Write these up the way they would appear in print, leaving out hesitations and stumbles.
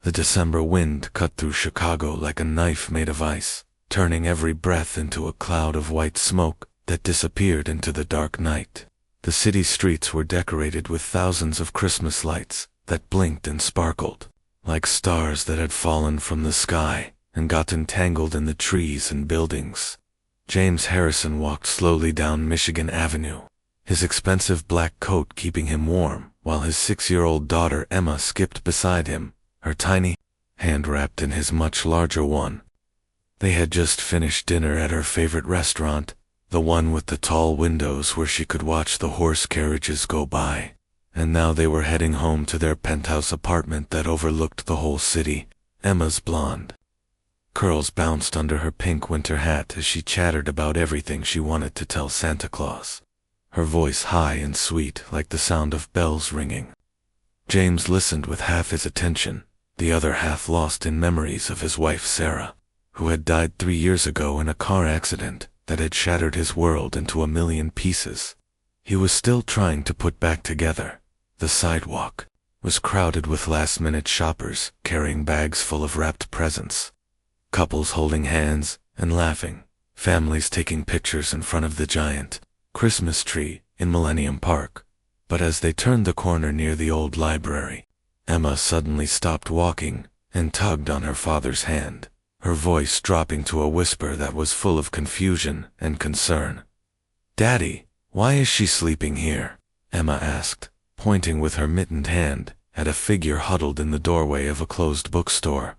The December wind cut through Chicago like a knife made of ice, turning every breath into a cloud of white smoke that disappeared into the dark night. The city streets were decorated with thousands of Christmas lights that blinked and sparkled, like stars that had fallen from the sky and got entangled in the trees and buildings. James Harrison walked slowly down Michigan Avenue, his expensive black coat keeping him warm, while his 6-year-old daughter Emma skipped beside him, her tiny hand wrapped in his much larger one. They had just finished dinner at her favorite restaurant, the one with the tall windows where she could watch the horse carriages go by, and now they were heading home to their penthouse apartment that overlooked the whole city. Emma's blonde curls bounced under her pink winter hat as she chattered about everything she wanted to tell Santa Claus, her voice high and sweet like the sound of bells ringing. James listened with half his attention, the other half lost in memories of his wife Sarah, who had died 3 years ago in a car accident that had shattered his world into a million pieces. He was still trying to put back together. The sidewalk was crowded with last-minute shoppers carrying bags full of wrapped presents, couples holding hands and laughing, families taking pictures in front of the giant Christmas tree in Millennium Park. But as they turned the corner near the old library, Emma suddenly stopped walking and tugged on her father's hand, her voice dropping to a whisper that was full of confusion and concern. "Daddy, why is she sleeping here?" Emma asked, pointing with her mittened hand at a figure huddled in the doorway of a closed bookstore.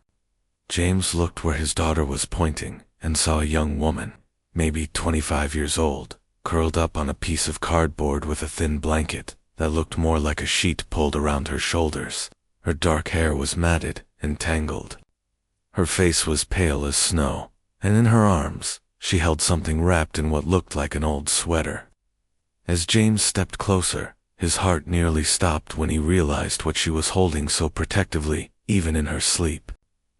James looked where his daughter was pointing and saw a young woman, maybe 25 years old, curled up on a piece of cardboard with a thin blanket that looked more like a sheet pulled around her shoulders. Her dark hair was matted and tangled. Her face was pale as snow, and in her arms she held something wrapped in what looked like an old sweater. As James stepped closer, his heart nearly stopped when he realized what she was holding so protectively, even in her sleep.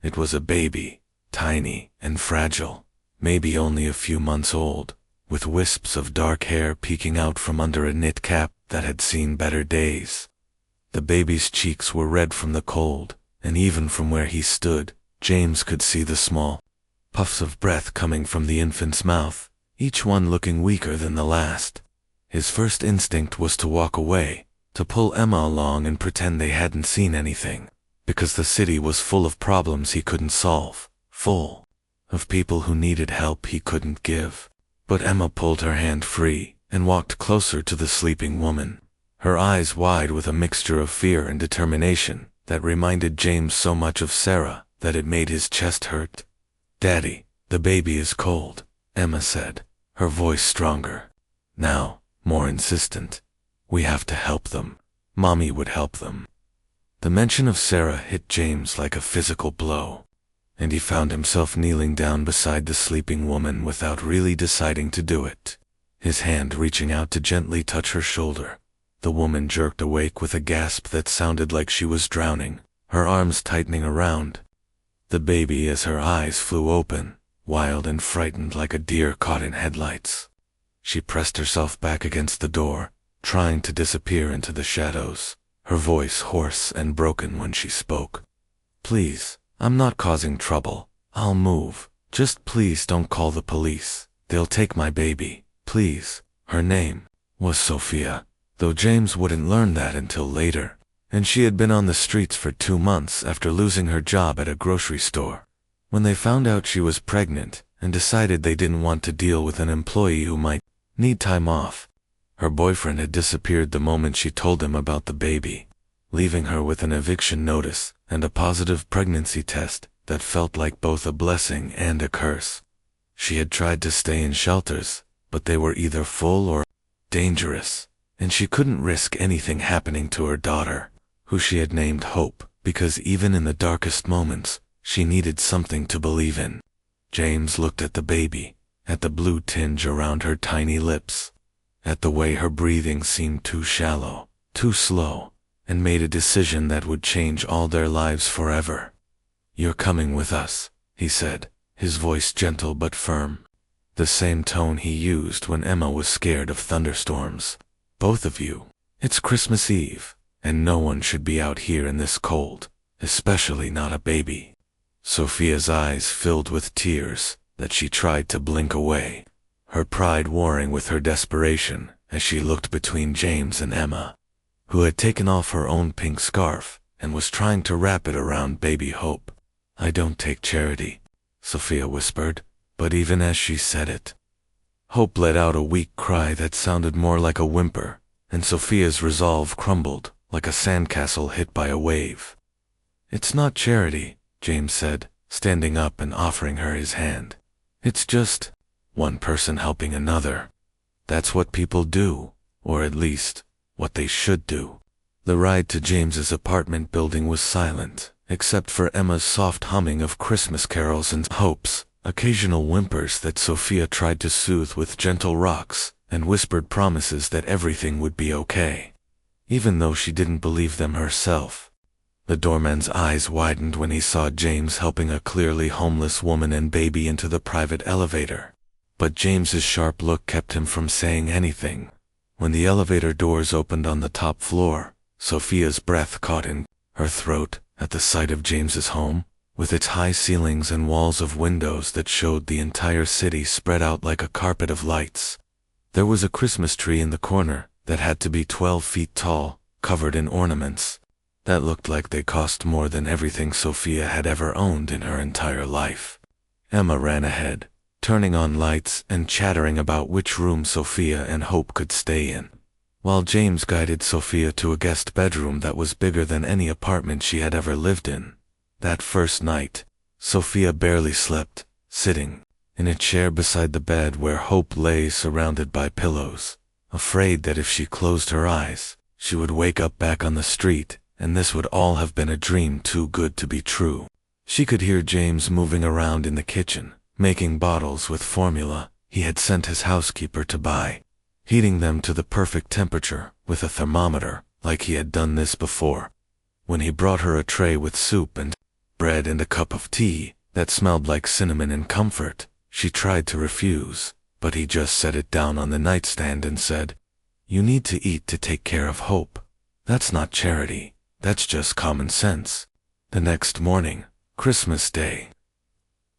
It was a baby, tiny and fragile, maybe only a few months old, with wisps of dark hair peeking out from under a knit cap that had seen better days. The baby's cheeks were red from the cold, and even from where he stood, James could see the small puffs of breath coming from the infant's mouth, each one looking weaker than the last. His first instinct was to walk away, to pull Emma along and pretend they hadn't seen anything, because the city was full of problems he couldn't solve, full of people who needed help he couldn't give. But Emma pulled her hand free and walked closer to the sleeping woman, her eyes wide with a mixture of fear and determination that reminded James so much of Sarah that it made his chest hurt. "Daddy, the baby is cold," Emma said, her voice stronger, now more insistent. "We have to help them. Mommy would help them." The mention of Sarah hit James like a physical blow, and he found himself kneeling down beside the sleeping woman without really deciding to do it, his hand reaching out to gently touch her shoulder. The woman jerked awake with a gasp that sounded like she was drowning, her arms tightening around the baby as her eyes flew open, wild and frightened like a deer caught in headlights. She pressed herself back against the door, trying to disappear into the shadows, her voice hoarse and broken when she spoke. "Please, I'm not causing trouble. I'll move. Just please don't call the police. They'll take my baby. Please." Her name was Sophia, though James wouldn't learn that until later, and she had been on the streets for 2 months after losing her job at a grocery store. When they found out she was pregnant and decided they didn't want to deal with an employee who might need time off, her boyfriend had disappeared the moment she told him about the baby, leaving her with an eviction notice and a positive pregnancy test that felt like both a blessing and a curse. She had tried to stay in shelters, but they were either full or dangerous, and she couldn't risk anything happening to her daughter, who she had named Hope, because even in the darkest moments, she needed something to believe in. James looked at the baby, at the blue tinge around her tiny lips, at the way her breathing seemed too shallow, too slow, and made a decision that would change all their lives forever. "You're coming with us," he said, his voice gentle but firm, the same tone he used when Emma was scared of thunderstorms. "Both of you. It's Christmas Eve, and no one should be out here in this cold, especially not a baby. Sophia's eyes filled with tears that she tried to blink away, her pride warring with her desperation as she looked between James and Emma, who had taken off her own pink scarf and was trying to wrap it around baby Hope. "I don't take charity," Sophia whispered, but even as she said it, Hope let out a weak cry that sounded more like a whimper, and Sophia's resolve crumbled like a sandcastle hit by a wave. "It's not charity," James said, standing up and offering her his hand. "It's just one person helping another. That's what people do, or at least, what they should do." The ride to James's apartment building was silent, except for Emma's soft humming of Christmas carols and Hope's occasional whimpers that Sophia tried to soothe with gentle rocks and whispered promises that everything would be okay, even though she didn't believe them herself. The doorman's eyes widened when he saw James helping a clearly homeless woman and baby into the private elevator, but James's sharp look kept him from saying anything. When the elevator doors opened on the top floor, Sophia's breath caught in her throat at the sight of James's home, with its high ceilings and walls of windows that showed the entire city spread out like a carpet of lights. There was a Christmas tree in the corner that had to be 12 feet tall, covered in ornaments that looked like they cost more than everything Sophia had ever owned in her entire life. Emma ran ahead, turning on lights and chattering about which room Sophia and Hope could stay in, while James guided Sophia to a guest bedroom that was bigger than any apartment she had ever lived in. That first night, Sophia barely slept, sitting in a chair beside the bed where Hope lay surrounded by pillows, afraid that if she closed her eyes, she would wake up back on the street, and this would all have been a dream too good to be true. She could hear James moving around in the kitchen, making bottles with formula he had sent his housekeeper to buy, heating them to the perfect temperature with a thermometer like he had done this before. When he brought her a tray with soup and bread and a cup of tea that smelled like cinnamon and comfort, she tried to refuse, but he just set it down on the nightstand and said, "You need to eat to take care of Hope. That's not charity, that's just common sense." The next morning, Christmas Day,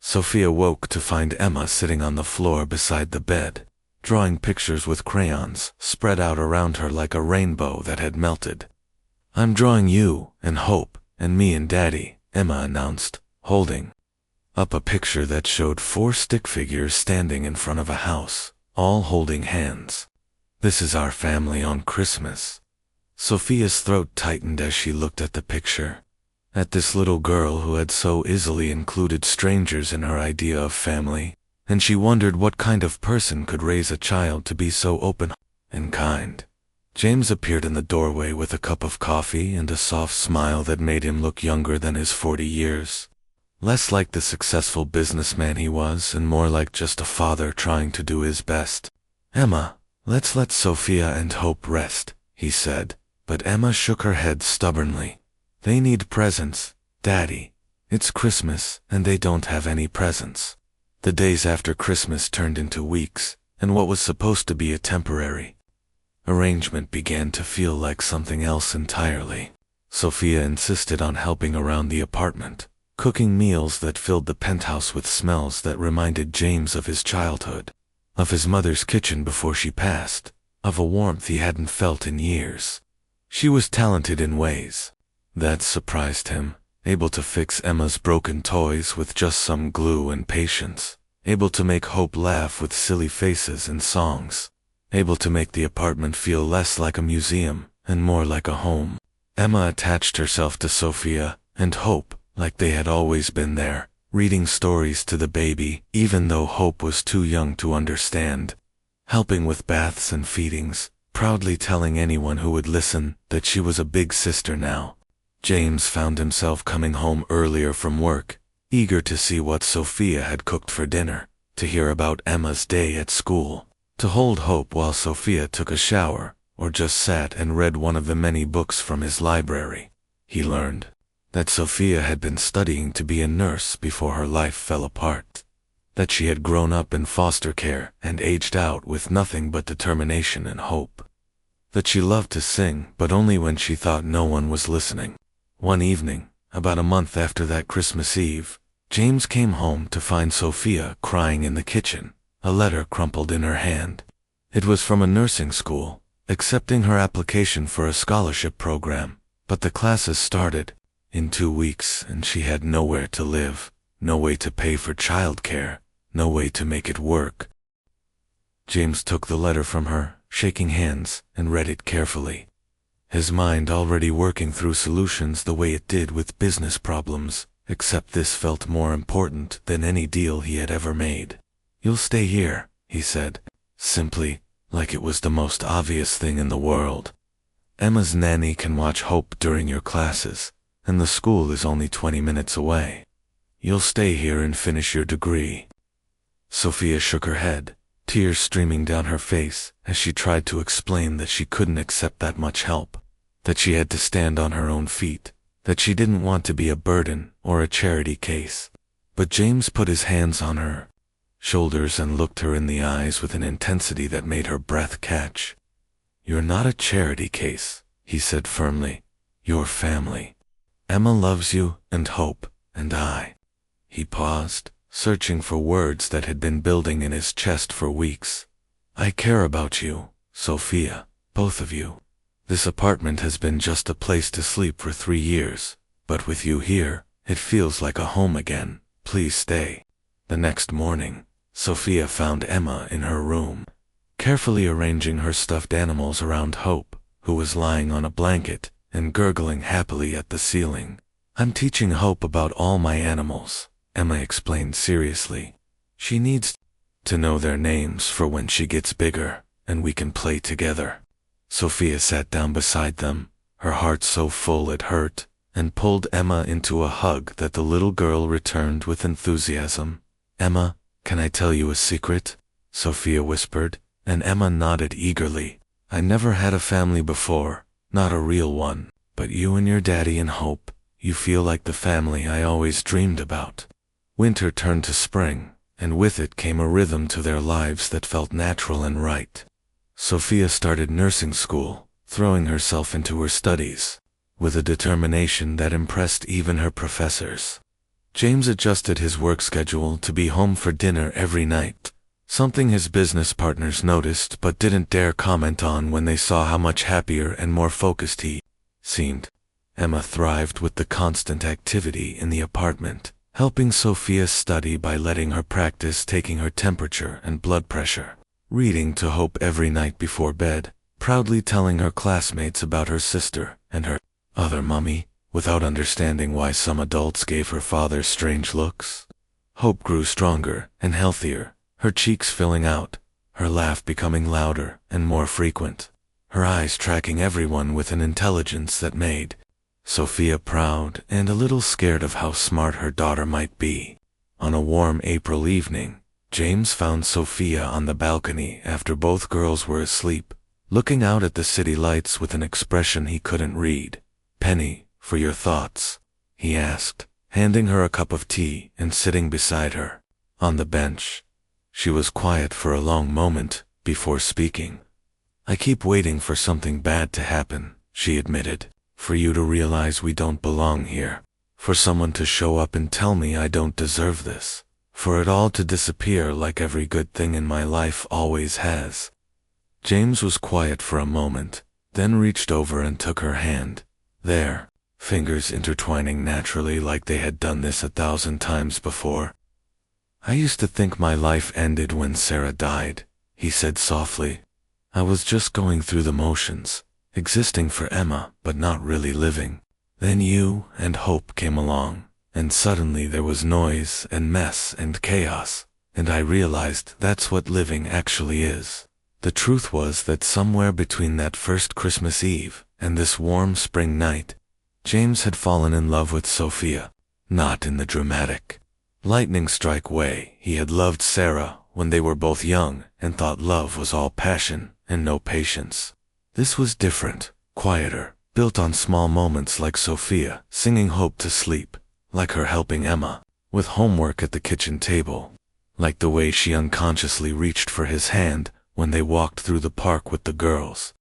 Sophia woke to find Emma sitting on the floor beside the bed, drawing pictures with crayons spread out around her like a rainbow that had melted. "I'm drawing you and Hope and me and Daddy," Emma announced, holding up a picture that showed 4 stick figures standing in front of a house, all holding hands. "This is our family on Christmas." Sophia's throat tightened as she looked at the picture, at this little girl who had so easily included strangers in her idea of family, and she wondered what kind of person could raise a child to be so open and kind. James appeared in the doorway with a cup of coffee and a soft smile that made him look younger than his 40 years. Less like the successful businessman he was and more like just a father trying to do his best. "Emma, let's let Sophia and Hope rest," he said, but Emma shook her head stubbornly. "They need presents, Daddy. It's Christmas and they don't have any presents." The days after Christmas turned into weeks, and what was supposed to be a temporary arrangement began to feel like something else entirely. Sophia insisted on helping around the apartment, cooking meals that filled the penthouse with smells that reminded James of his childhood, of his mother's kitchen before she passed, of a warmth he hadn't felt in years. She was talented in ways that surprised him, able to fix Emma's broken toys with just some glue and patience, able to make Hope laugh with silly faces and songs, able to make the apartment feel less like a museum and more like a home. Emma attached herself to Sophia and Hope like they had always been there, reading stories to the baby even though Hope was too young to understand, helping with baths and feedings, proudly telling anyone who would listen that she was a big sister now. James found himself coming home earlier from work, eager to see what Sophia had cooked for dinner, to hear about Emma's day at school, to hold Hope while Sophia took a shower, or just sat and read one of the many books from his library. He learned that Sophia had been studying to be a nurse before her life fell apart, that she had grown up in foster care and aged out with nothing but determination and hope, that she loved to sing but only when she thought no one was listening. One evening, About a month after that Christmas Eve, James came home to find Sophia crying in the kitchen, a letter crumpled in her hand. It was from a nursing school, accepting her application for a scholarship program, but the classes started in 2 weeks and she had nowhere to live, no way to pay for childcare, no way to make it work. James took the letter from her, shaking hands, and read it carefully. His mind already working through solutions the way it did with business problems, except this felt more important than any deal he had ever made. "You'll stay here," he said, simply, like it was the most obvious thing in the world. "Emma's nanny can watch Hope during your classes, and the school is only 20 minutes away. You'll stay here and finish your degree." Sophia shook her head, tears streaming down her face as she tried to explain that she couldn't accept that much help, that she had to stand on her own feet, that she didn't want to be a burden or a charity case. But James put his hands on her shoulders and looked her in the eyes with an intensity that made her breath catch. "You're not a charity case," he said firmly. "You're family. Emma loves you, and Hope, and I." He paused, searching for words that had been building in his chest for weeks. "I care about you, Sophia, both of you. This apartment has been just a place to sleep for 3 years, but with you here, it feels like a home again. Please stay." The next morning, Sophia found Emma in her room, carefully arranging her stuffed animals around Hope, who was lying on a blanket and gurgling happily at the ceiling. "I'm teaching Hope about all my animals," Emma explained seriously. "She needs to know their names for when she gets bigger, and we can play together." Sophia sat down beside them, her heart so full it hurt, and pulled Emma into a hug that the little girl returned with enthusiasm. "Emma, can I tell you a secret?" Sophia whispered, and Emma nodded eagerly. "I never had a family before, not a real one, but you and your daddy and Hope, you feel like the family I always dreamed about." Winter turned to spring, and with it came a rhythm to their lives that felt natural and right. Sophia started nursing school, throwing herself into her studies, with a determination that impressed even her professors. James adjusted his work schedule to be home for dinner every night, something his business partners noticed but didn't dare comment on when they saw how much happier and more focused he seemed. Emma thrived with the constant activity in the apartment, helping Sophia study by letting her practice taking her temperature and blood pressure, reading to Hope every night before bed, proudly telling her classmates about her sister and her other mummy, without understanding why some adults gave her father strange looks. Hope grew stronger and healthier, her cheeks filling out, her laugh becoming louder and more frequent, her eyes tracking everyone with an intelligence that made Sophia proud and a little scared of how smart her daughter might be. On a warm April evening, James found Sophia on the balcony after both girls were asleep, looking out at the city lights with an expression he couldn't read. "Penny, for your thoughts?" he asked, handing her a cup of tea and sitting beside her on the bench. She was quiet for a long moment before speaking. "I keep waiting for something bad to happen," she admitted. "For you to realize we don't belong here. For someone to show up and tell me I don't deserve this. For it all to disappear like every good thing in my life always has." James was quiet for a moment, then reached over and took her hand. There, fingers intertwining naturally like they had done this 1,000 times before. "I used to think my life ended when Sarah died," he said softly. "I was just going through the motions, existing for Emma but not really living. Then you and Hope came along, and suddenly there was noise and mess and chaos, and I realized that's what living actually is." The truth was that somewhere between that first Christmas Eve and this warm spring night, James had fallen in love with Sophia, not in the dramatic, lightning strike way he had loved Sarah when they were both young and thought love was all passion and no patience. This was different, quieter, built on small moments like Sophia singing Hope to sleep, like her helping Emma with homework at the kitchen table, like the way she unconsciously reached for his hand when they walked through the park with the girls.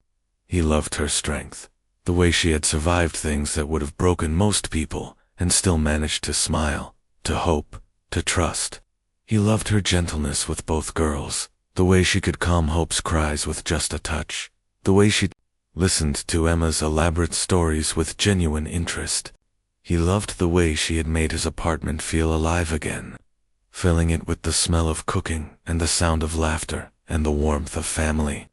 He loved her strength, the way she had survived things that would have broken most people and still managed to smile, to hope, to trust. He loved her gentleness with both girls, the way she could calm Hope's cries with just a touch, the way she listened to Emma's elaborate stories with genuine interest. He loved the way she had made his apartment feel alive again, filling it with the smell of cooking and the sound of laughter and the warmth of family.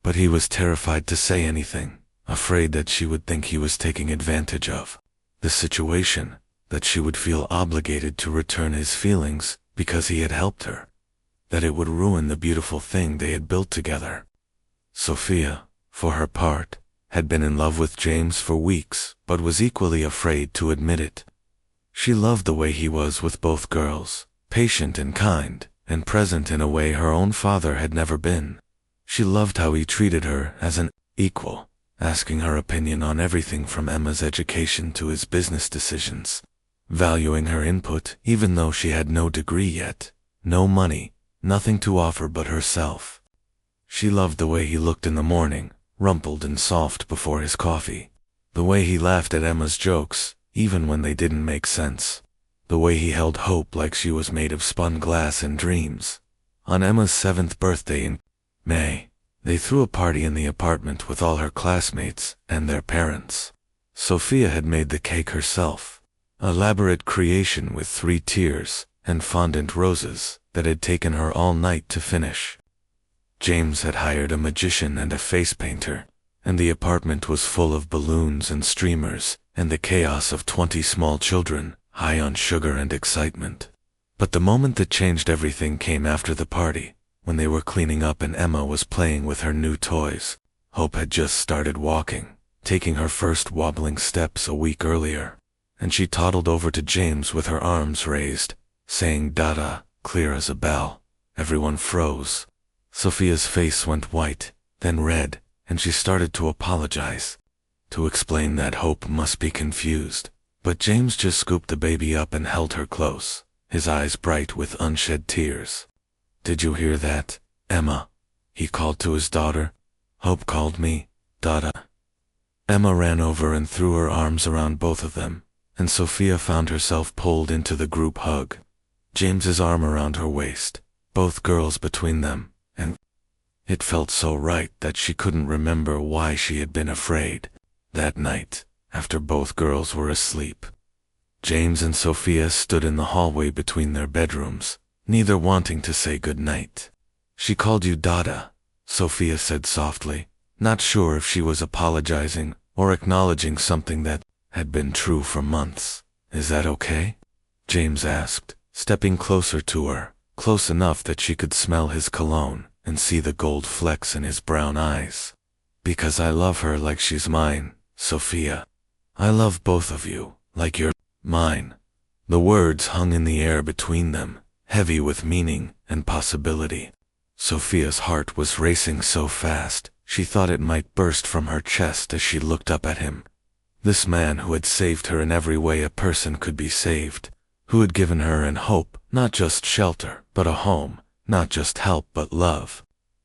But he was terrified to say anything, afraid that she would think he was taking advantage of the situation, that she would feel obligated to return his feelings because he had helped her, that it would ruin the beautiful thing they had built together. Sophia, for her part, had been in love with James for weeks, but was equally afraid to admit it. She loved the way he was with both girls, patient and kind, and present in a way her own father had never been. She loved how he treated her as an equal, asking her opinion on everything from Emma's education to his business decisions, valuing her input even though she had no degree yet, no money, nothing to offer but herself. She loved the way he looked in the morning, rumpled and soft before his coffee, the way he laughed at Emma's jokes, even when they didn't make sense, the way he held Hope like she was made of spun glass and dreams. On Emma's 7th birthday in May, they threw a party in the apartment with all her classmates and their parents. Sophia had made the cake herself, elaborate creation with 3 tiers and fondant roses that had taken her all night to finish. James had hired a magician and a face painter, and the apartment was full of balloons and streamers and the chaos of 20 small children, high on sugar and excitement. But the moment that changed everything came after the party, when they were cleaning up and Emma was playing with her new toys. Hope had just started walking, taking her first wobbling steps a week earlier, and she toddled over to James with her arms raised, saying "Dada," clear as a bell. Everyone froze. Sophia's face went white, then red, and she started to apologize, to explain that Hope must be confused. But James just scooped the baby up and held her close, his eyes bright with unshed tears. "Did you hear that, Emma?" he called to his daughter. "Hope called me, Dada." Emma ran over and threw her arms around both of them, and Sophia found herself pulled into the group hug, James's arm around her waist, both girls between them, and it felt so right that she couldn't remember why she had been afraid. That night, after both girls were asleep, James and Sophia stood in the hallway between their bedrooms, neither wanting to say good night. "She called you Dada," Sophia said softly, not sure if she was apologizing or acknowledging something that had been true for months. "Is that okay?" James asked, stepping closer to her, close enough that she could smell his cologne and see the gold flecks in his brown eyes. "Because I love her like she's mine, Sophia. I love both of you, like you're mine." The words hung in the air between them, heavy with meaning and possibility. Sophia's heart was racing so fast, she thought it might burst from her chest as she looked up at him. This man who had saved her in every way a person could be saved, who had given her an hope, not just shelter, but a home, not just help but love.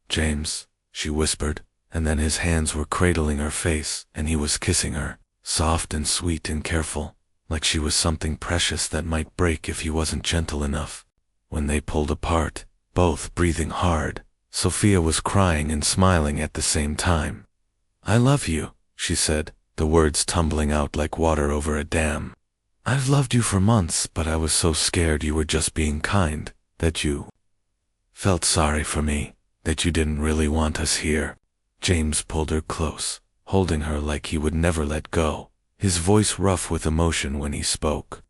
"James," she whispered, and then his hands were cradling her face, and he was kissing her, soft and sweet and careful, like she was something precious that might break if he wasn't gentle enough. When they pulled apart, both breathing hard, Sophia was crying and smiling at the same time. "I love you," she said, the words tumbling out like water over a dam. "I've loved you for months, but I was so scared you were just being kind, that you felt sorry for me, that you didn't really want us here." James pulled her close, holding her like he would never let go, his voice rough with emotion when he spoke.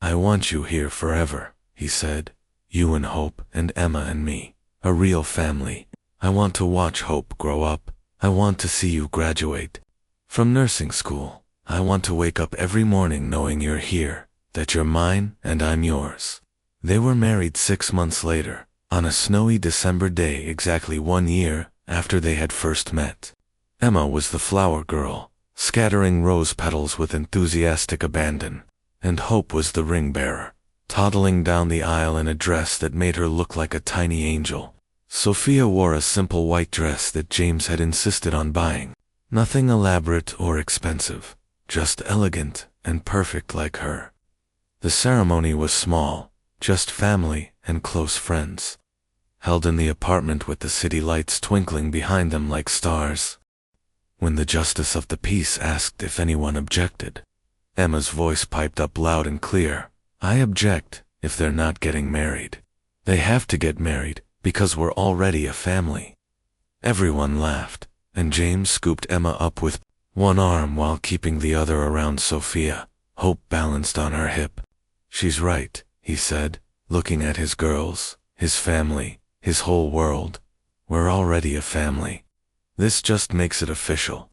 "I want you here forever," he said. "You and Hope and Emma and me, a real family. I want to watch Hope grow up. I want to see you graduate from nursing school. I want to wake up every morning knowing you're here, that you're mine and I'm yours." They were married 6 months later, on a snowy December day exactly 1 year after they had first met. Emma was the flower girl, scattering rose petals with enthusiastic abandon, and Hope was the ring bearer, toddling down the aisle in a dress that made her look like a tiny angel. Sophia wore a simple white dress that James had insisted on buying. Nothing elaborate or expensive, just elegant and perfect like her. The ceremony was small, just family and close friends, held in the apartment with the city lights twinkling behind them like stars. When the justice of the peace asked if anyone objected, Emma's voice piped up loud and clear. "I object if they're not getting married. They have to get married because we're already a family." Everyone laughed, and James scooped Emma up with one arm while keeping the other around Sophia. Hope balanced on her hip. "She's right," he said, looking at his girls, his family, his whole world. "We're already a family. This just makes it official."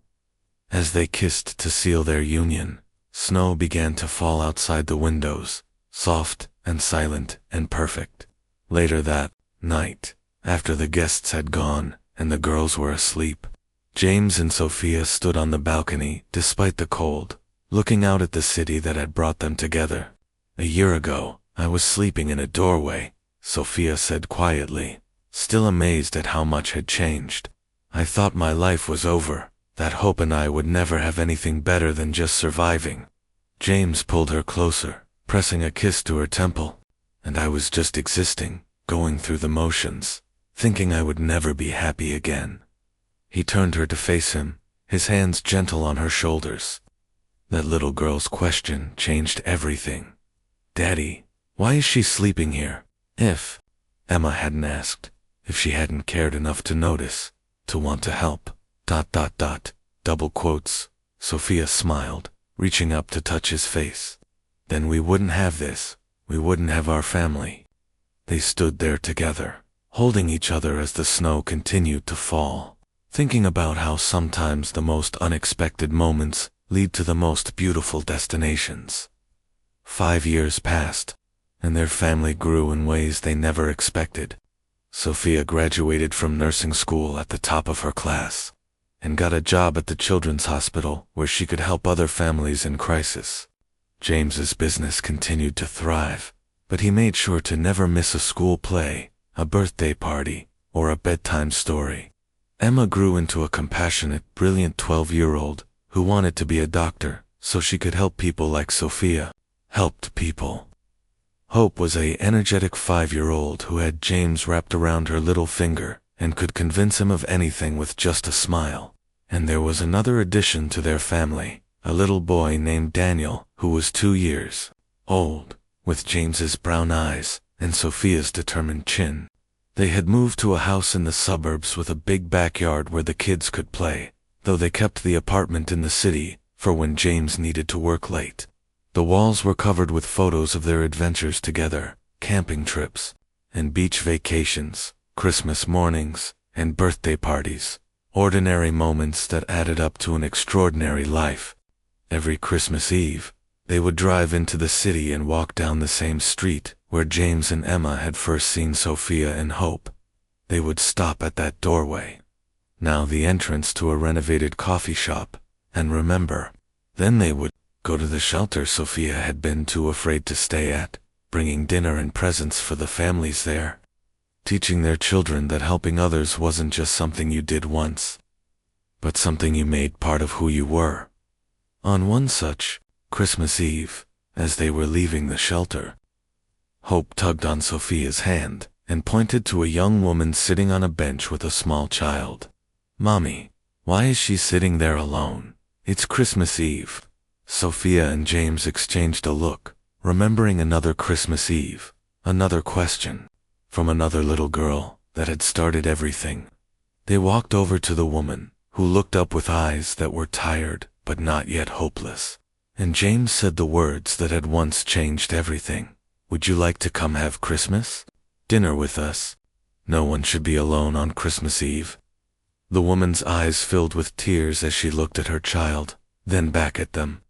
As they kissed to seal their union, snow began to fall outside the windows, soft and silent and perfect. Later that night, after the guests had gone and the girls were asleep, James and Sophia stood on the balcony despite the cold, looking out at the city that had brought them together. "A year ago, I was sleeping in a doorway," Sophia said quietly, still amazed at how much had changed. "I thought my life was over, that Hope and I would never have anything better than just surviving." James pulled her closer, pressing a kiss to her temple. "And I was just existing, going through the motions, thinking I would never be happy again." He turned her to face him, his hands gentle on her shoulders. That little girl's question changed everything. "Daddy, why is she sleeping here?" If Emma hadn't asked, if she hadn't cared enough to notice, to want to help, ... double quotes, Sophia smiled, reaching up to touch his face. "Then we wouldn't have this, we wouldn't have our family." They stood there together, holding each other as the snow continued to fall, thinking about how sometimes the most unexpected moments lead to the most beautiful destinations. 5 years passed, and their family grew in ways they never expected. Sophia graduated from nursing school at the top of her class, and got a job at the children's hospital where she could help other families in crisis. James's business continued to thrive, but he made sure to never miss a school play, a birthday party, or a bedtime story. Emma grew into a compassionate, brilliant 12-year-old who wanted to be a doctor so she could help people like Sophia helped people. Hope was an energetic 5-year-old who had James wrapped around her little finger and could convince him of anything with just a smile. And there was another addition to their family, a little boy named Daniel, who was 2 years old, with James's brown eyes and Sophia's determined chin. They had moved to a house in the suburbs with a big backyard where the kids could play, though they kept the apartment in the city for when James needed to work late. The walls were covered with photos of their adventures together, camping trips, and beach vacations, Christmas mornings, and birthday parties, ordinary moments that added up to an extraordinary life. Every Christmas Eve, they would drive into the city and walk down the same street where James and Emma had first seen Sophia and Hope. They would stop at that doorway, now the entrance to a renovated coffee shop, and remember. Then they would go to the shelter Sophia had been too afraid to stay at, bringing dinner and presents for the families there, teaching their children that helping others wasn't just something you did once, but something you made part of who you were. On one such Christmas Eve, as they were leaving the shelter, Hope tugged on Sophia's hand and pointed to a young woman sitting on a bench with a small child. "Mommy, why is she sitting there alone? It's Christmas Eve." Sophia and James exchanged a look, remembering another Christmas Eve, another question, from another little girl that had started everything. They walked over to the woman, who looked up with eyes that were tired but not yet hopeless, and James said the words that had once changed everything. "Would you like to come have Christmas dinner with us? No one should be alone on Christmas Eve." The woman's eyes filled with tears as she looked at her child, then back at them.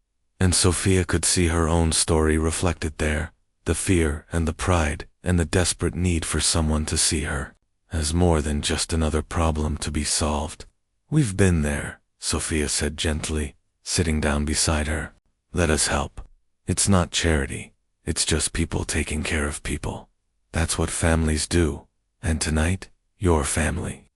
And Sophia could see her own story reflected there, the fear and the pride and the desperate need for someone to see her as more than just another problem to be solved. "We've been there," Sophia said gently, sitting down beside her. "Let us help. It's not charity, it's just people taking care of people. That's what families do, and tonight, your family."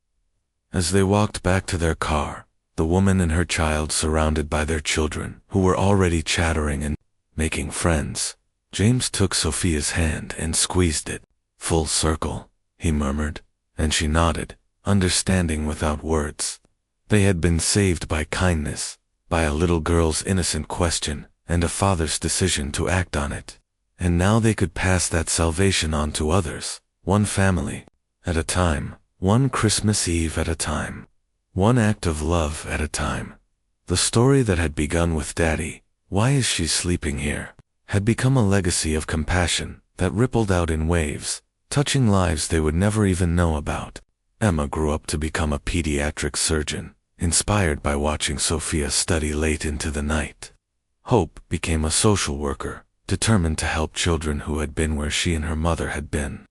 As they walked back to their car, the woman and her child surrounded by their children, who were already chattering and making friends, James took Sophia's hand and squeezed it. "Full circle," he murmured, and she nodded, understanding without words. They had been saved by kindness, by a little girl's innocent question and a father's decision to act on it. And now they could pass that salvation on to others, one family at a time, one Christmas Eve at a time, one act of love at a time. The story that had begun with "Daddy, why is she sleeping here?" had become a legacy of compassion that rippled out in waves, touching lives they would never even know about. Emma grew up to become a pediatric surgeon, inspired by watching Sophia study late into the night. Hope became a social worker, determined to help children who had been where she and her mother had been.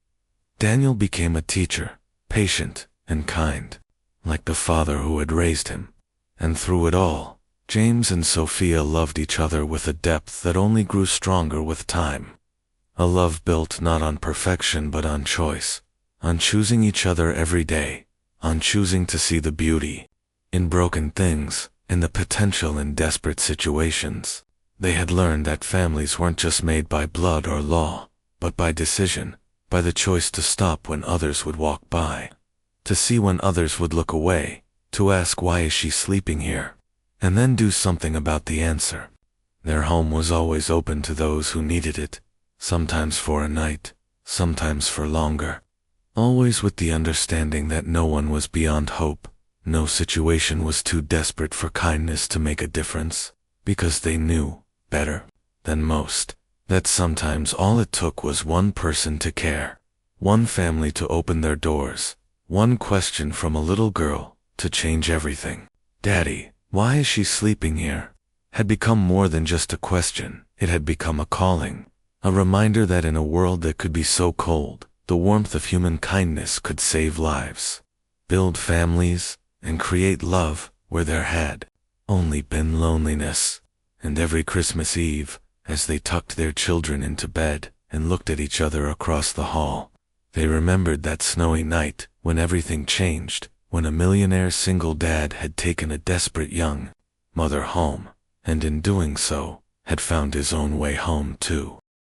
Daniel became a teacher, patient and kind, like the father who had raised him. And through it all, James and Sophia loved each other with a depth that only grew stronger with time. A love built not on perfection but on choice, on choosing each other every day, on choosing to see the beauty in broken things and the potential in desperate situations. They had learned that families weren't just made by blood or law, but by decision, by the choice to stop when others would walk by, to see when others would look away, to ask "Why is she sleeping here?" and then do something about the answer. Their home was always open to those who needed it, sometimes for a night, sometimes for longer, always with the understanding that no one was beyond hope, no situation was too desperate for kindness to make a difference, because they knew, better than most, that sometimes all it took was one person to care, one family to open their doors, one question from a little girl to change everything. "Daddy, why is she sleeping here?" had become more than just a question. It had become a calling, a reminder that in a world that could be so cold, the warmth of human kindness could save lives, build families, and create love where there had only been loneliness. And every Christmas Eve, as they tucked their children into bed and looked at each other across the hall, they remembered that snowy night when everything changed, when a millionaire single dad had taken a desperate young mother home, and in doing so, had found his own way home too.